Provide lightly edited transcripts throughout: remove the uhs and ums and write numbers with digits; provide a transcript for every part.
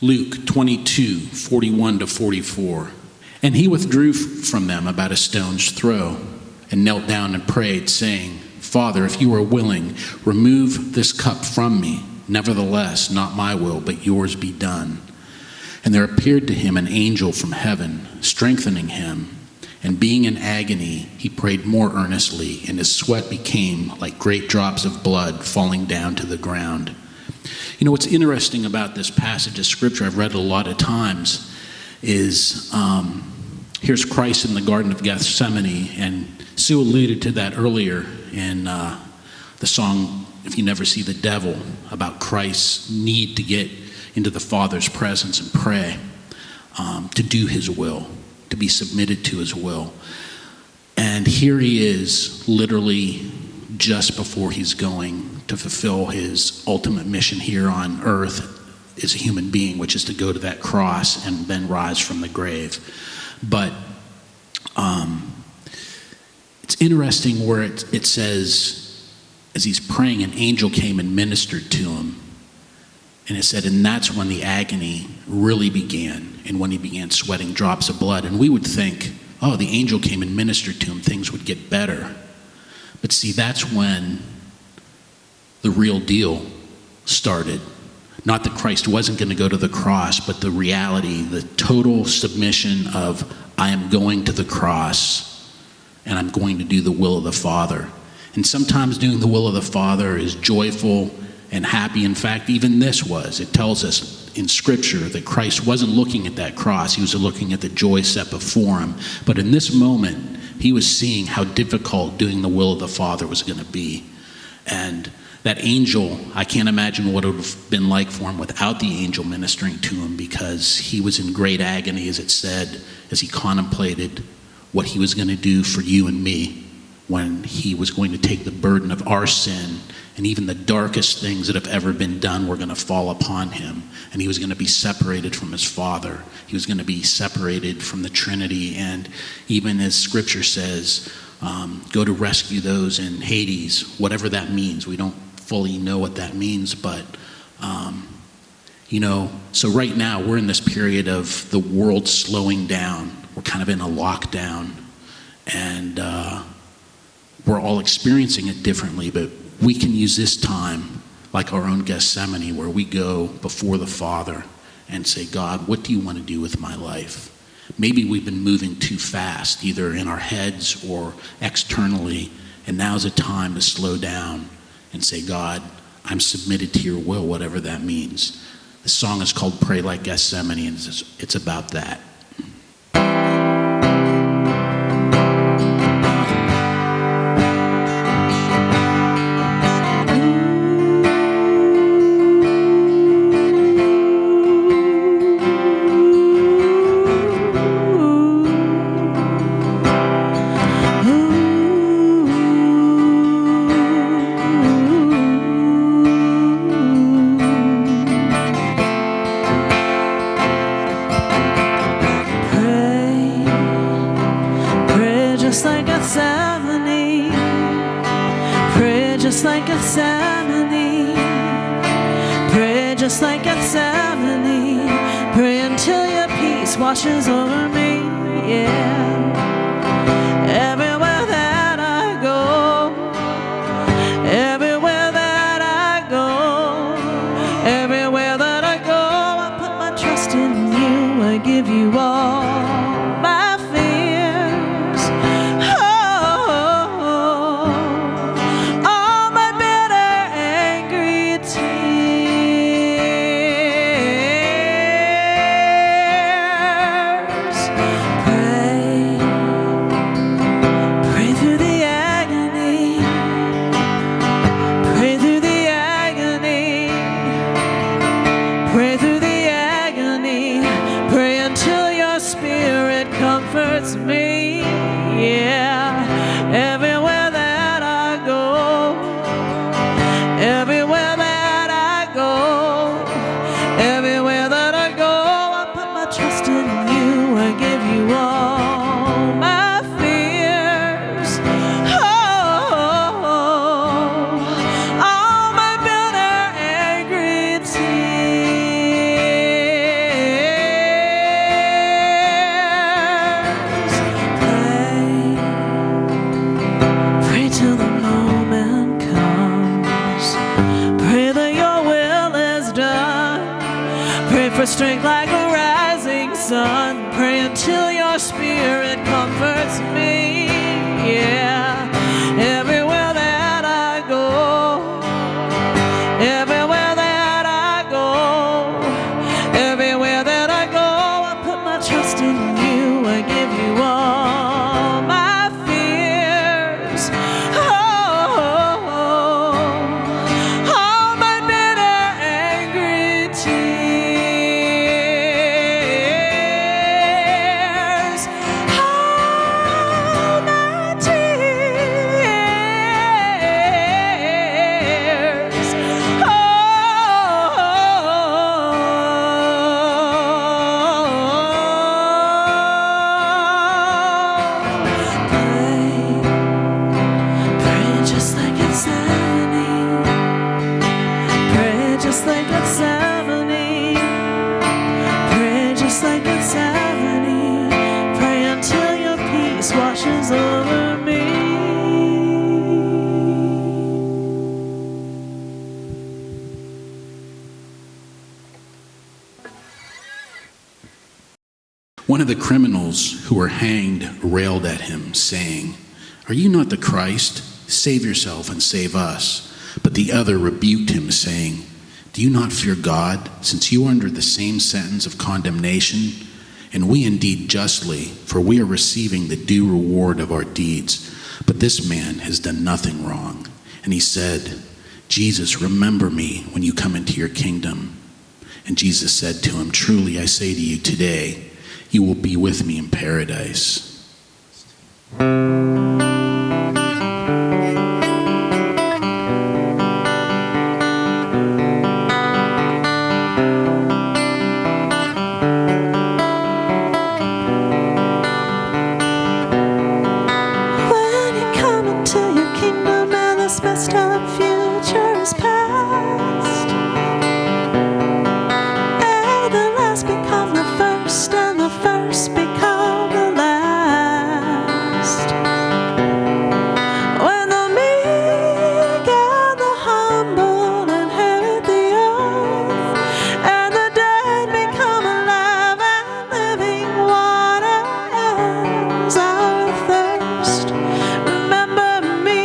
Luke 22:41-44. And he withdrew from them about a stone's throw and knelt down and prayed, saying, Father, if you are willing, remove this cup from me. Nevertheless, not my will, but yours be done. And there appeared to him an angel from heaven, strengthening him. And being in agony, he prayed more earnestly, and his sweat became like great drops of blood falling down to the ground. You know, what's interesting about this passage of Scripture, I've read it a lot of times, is here's Christ in the Garden of Gethsemane, and Sue alluded to that earlier in the song, If You Never See the Devil, about Christ's need to get into the Father's presence and pray, to do his will, to be submitted to his will. And here he is, literally just before he's going to fulfill his ultimate mission here on earth as a human being, which is to go to that cross and then rise from the grave. But it's interesting where it says, as he's praying, an angel came and ministered to him. And it said, and that's when the agony really began, and when he began sweating drops of blood. And we would think, oh, the angel came and ministered to him, things would get better. But see, that's when the real deal started. Not that Christ wasn't going to go to the cross, but the reality, the total submission of, I am going to the cross, and I'm going to do the will of the Father. And sometimes doing the will of the Father is joyful and happy. In fact, even this was. It tells us in Scripture that Christ wasn't looking at that cross. He was looking at the joy set before him. But in this moment, he was seeing how difficult doing the will of the Father was going to be. And that angel, I can't imagine what it would have been like for him without the angel ministering to him, because he was in great agony, as it said, as he contemplated what he was going to do for you and me, when he was going to take the burden of our sin, and even the darkest things that have ever been done were going to fall upon him. And he was going to be separated from his Father. He was going to be separated from the Trinity. And even as Scripture says, go to rescue those in Hades, whatever that means. We don't fully know what that means, but so right now we're in this period of the world slowing down. We're kind of in a lockdown, and we're all experiencing it differently, but we can use this time like our own Gethsemane, where we go before the Father and say, God, what do you want to do with my life? Maybe we've been moving too fast, either in our heads or externally, and now's a time to slow down and say, God, I'm submitted to your will, whatever that means. The song is called Pray Like Gethsemane, and it's about that. just like Gethsemane. Pray just like Gethsemane. Pray just like Gethsemane. Pray until your peace washes over me. Yeah. Everywhere that I go, everywhere that I go, everywhere that I go, I put my trust in you. I give you all my fears, all my bitter, angry tears. Pray through the agony. Pray through the agony. Pray through the agony. Pray until your spirit comforts me. Yeah. Everywhere that I go, everywhere that I go, everywhere that I go, I put my trust in you. I give you all my fears, all my bitter, angry tears. Pray for strength like a rising sun. Pray until your spirit comforts me. Yeah, everywhere that I go, everywhere that I go, everywhere that I go, I put my trust in you. I give you all my fears. All my bitter, angry tears. All my tears. Pray just like Gethsemane. Pray just like Gethsemane. Pray just like Gethsemane. Pray until your peace washes over me. One of the criminals who were hanged railed at him, saying, "Are you not the Christ? Save yourself and save us." But the other rebuked him, saying, "Do you not fear God, since you are under the same sentence of condemnation? And we indeed justly, for we are receiving the due reward of our deeds. But this man has done nothing wrong." And he said, "Jesus, remember me when you come into your kingdom." And Jesus said to him, "Truly I say to you, today you will be with me in paradise." When you come into your kingdom and this messed up future is past, and the last become the first and the first become the last. When the meek and the humble inherit the earth, and the dead become alive and living waters our thirst. Remember me,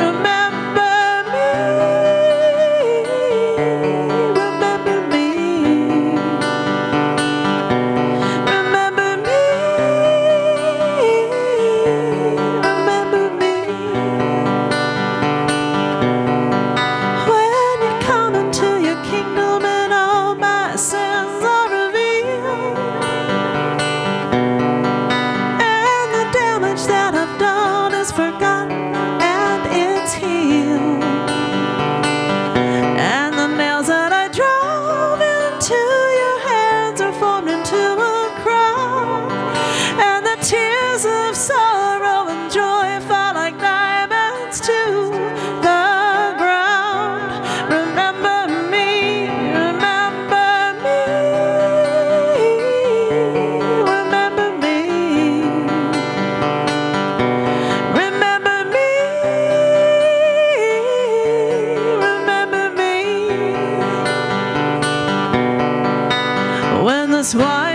remember me, remember me, remember me, remember me. When you come into your kingdom and all my sins are revealed, and the damage that I've done is forgotten and it's healed, and the nails that I drove into your hands are formed into a crown, and the tears of sorrow and joy fall like diamonds to the ground. Remember me, remember me, remember me, remember me, remember me. When this white